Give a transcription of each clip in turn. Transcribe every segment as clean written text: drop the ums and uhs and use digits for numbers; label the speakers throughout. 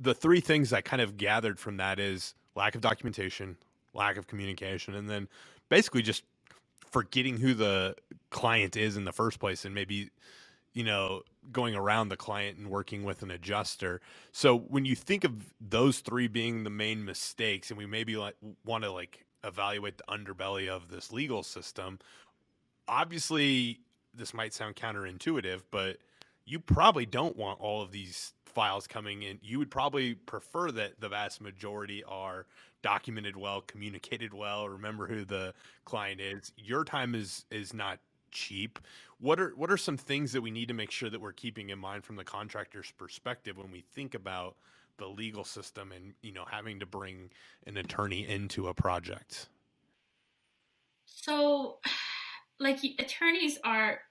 Speaker 1: the three things I kind of gathered from that is lack of documentation, lack of communication, and then basically just forgetting who the client is in the first place, and maybe going around the client and working with an adjuster. So when you think of those three being the main mistakes, and we maybe like want to like evaluate the underbelly of this legal system, obviously this might sound counterintuitive, but you probably don't want all of these files coming in. You would probably prefer that the vast majority are documented well, communicated well, remember who the client is. Your time is not cheap. What are some things that we need to make sure that we're keeping in mind from the contractor's perspective when we think about the legal system and having to bring an attorney into a project?
Speaker 2: So, like, attorneys are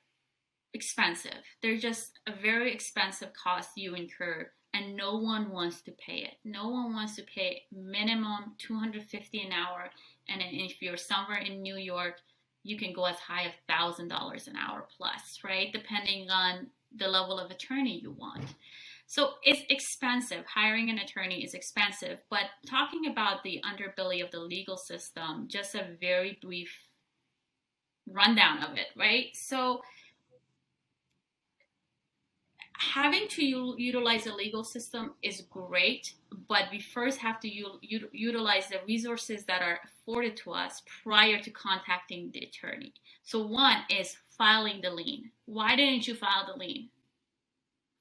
Speaker 2: expensive. They're just a very expensive cost you incur, and no one wants to pay it. No one wants to pay minimum 250 an hour, and if you're somewhere in New York, you can go as high as $1,000 an hour plus, right? Depending on the level of attorney you want. So it's expensive. Hiring an attorney is expensive. But talking about the underbelly of the legal system, just a very brief rundown of it, right? So having to utilize the legal system is great, but we first have to utilize the resources that are afforded to us prior to contacting the attorney. So one is filing the lien. Why didn't you file the lien?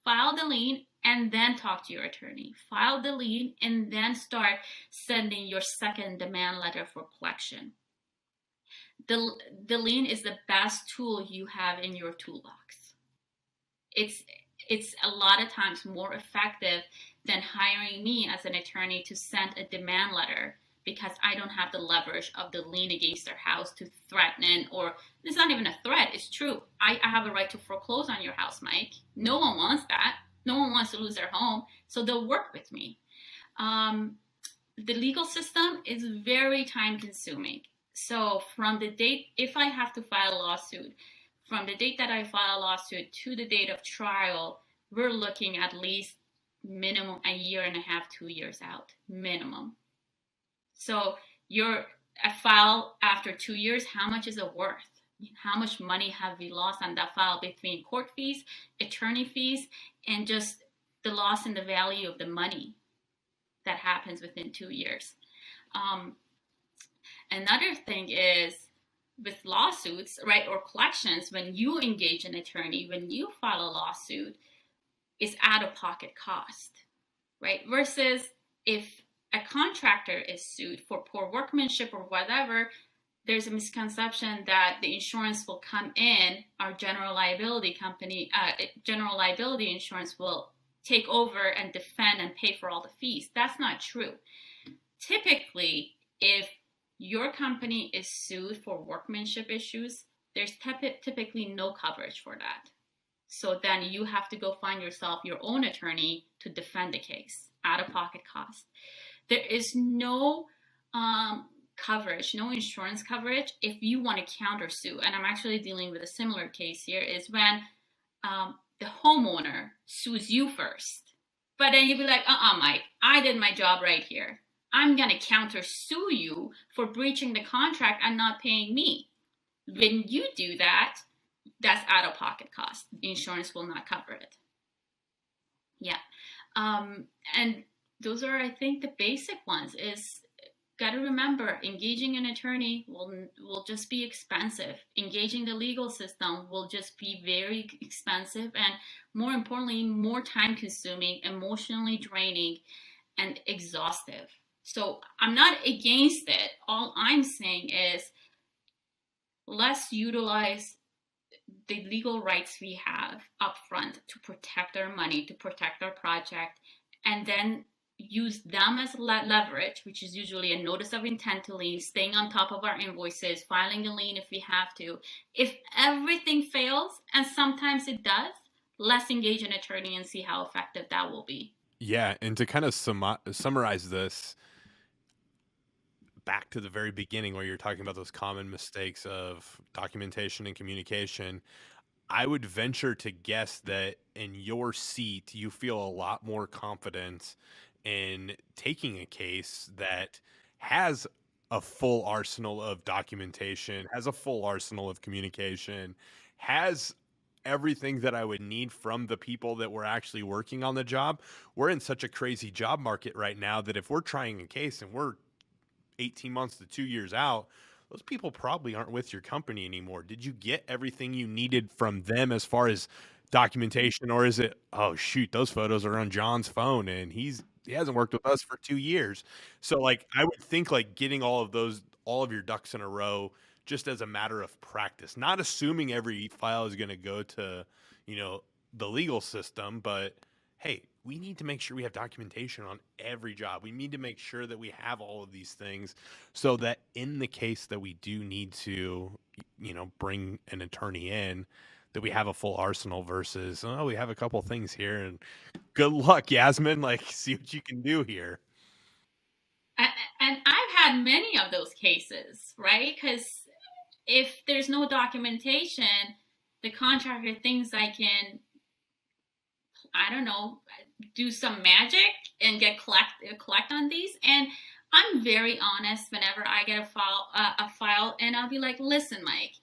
Speaker 2: File the lien and then talk to your attorney. File the lien and then start sending your second demand letter for collection. The lien is the best tool you have in your toolbox. It's a lot of times more effective than hiring me as an attorney to send a demand letter, because I don't have the leverage of the lien against their house to threaten, or it's not even a threat, it's true. I have a right to foreclose on your house, Mike. No one wants that. No one wants to lose their home, so they'll work with me. The legal system is very time consuming. So from the date, if I have to file a lawsuit, from the date that I file a lawsuit to the date of trial, we're looking at least minimum a year and a half, 2 years out, minimum. So your a file after 2 years, how much is it worth? How much money have we lost on that file between court fees, attorney fees, and just the loss in the value of the money that happens within 2 years? Another thing is with lawsuits, right, or collections, when you engage an attorney, when you file a lawsuit, it's out-of-pocket cost, right? Versus if a contractor is sued for poor workmanship or whatever, there's a misconception that the insurance will come in, our general liability company, general liability insurance will take over and defend and pay for all the fees. That's not true. Typically, if your company is sued for workmanship issues, there's typically no coverage for that. So then you have to go find yourself your own attorney to defend the case, out of pocket cost. There is no coverage, no insurance coverage if you want to countersue. And I'm actually dealing with a similar case here, is when the homeowner sues you first. But then you'd be like, Mike, I did my job right here. I'm going to countersue you for breaching the contract and not paying me. When you do that, that's out of pocket cost. Insurance will not cover it. Yeah. And those are, I think, the basic ones. Is got to remember, engaging an attorney will just be expensive. Engaging the legal system will just be very expensive, and more importantly, more time consuming, emotionally draining, and exhaustive. So I'm not against it. All I'm saying is let's utilize the legal rights we have upfront to protect our money, to protect our project, and then use them as leverage, which is usually a notice of intent to lien, staying on top of our invoices, filing a lien if we have to. If everything fails, and sometimes it does, let's engage an attorney and see how effective that will be.
Speaker 1: Yeah, and to kind of summarize this back to the very beginning where you're talking about those common mistakes of documentation and communication, I would venture to guess that in your seat, you feel a lot more confident in taking a case that has a full arsenal of documentation, has a full arsenal of communication, has everything that I would need from the people that were actually working on the job. We're in such a crazy job market right now that if we're trying a case and we're 18 months to 2 years out, those people probably aren't with your company anymore. Did you get everything you needed from them as far as documentation, or is it, oh shoot, those photos are on John's phone and he hasn't worked with us for 2 years. So like I would think like getting all of your ducks in a row just as a matter of practice, not assuming every file is going to go to, you know, the legal system, but hey, we need to make sure we have documentation on every job. We need to make sure that we have all of these things so that in the case that we do need to, you know, bring an attorney in, that we have a full arsenal versus, oh, we have a couple things here and good luck, Yasmin. Like, see what you can do here.
Speaker 2: And I've had many of those cases, right? Because if there's no documentation, the contractor thinks I can, I don't know, do some magic and collect on these. And I'm very honest whenever I get a file, and I'll be like, listen, Mike,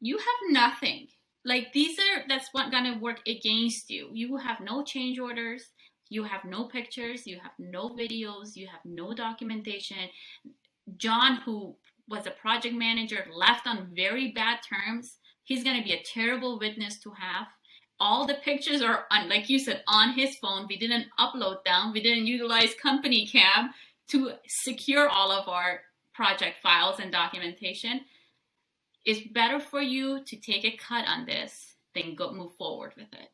Speaker 2: you have nothing. Like that's what gonna work against you. You have no change orders. You have no pictures. You have no videos. You have no documentation. John, who was a project manager, left on very bad terms. He's going to be a terrible witness to have. All the pictures are, on, like you said, on his phone. We didn't upload them. We didn't utilize CompanyCam to secure all of our project files and documentation. It's better for you to take a cut on this than move forward with it.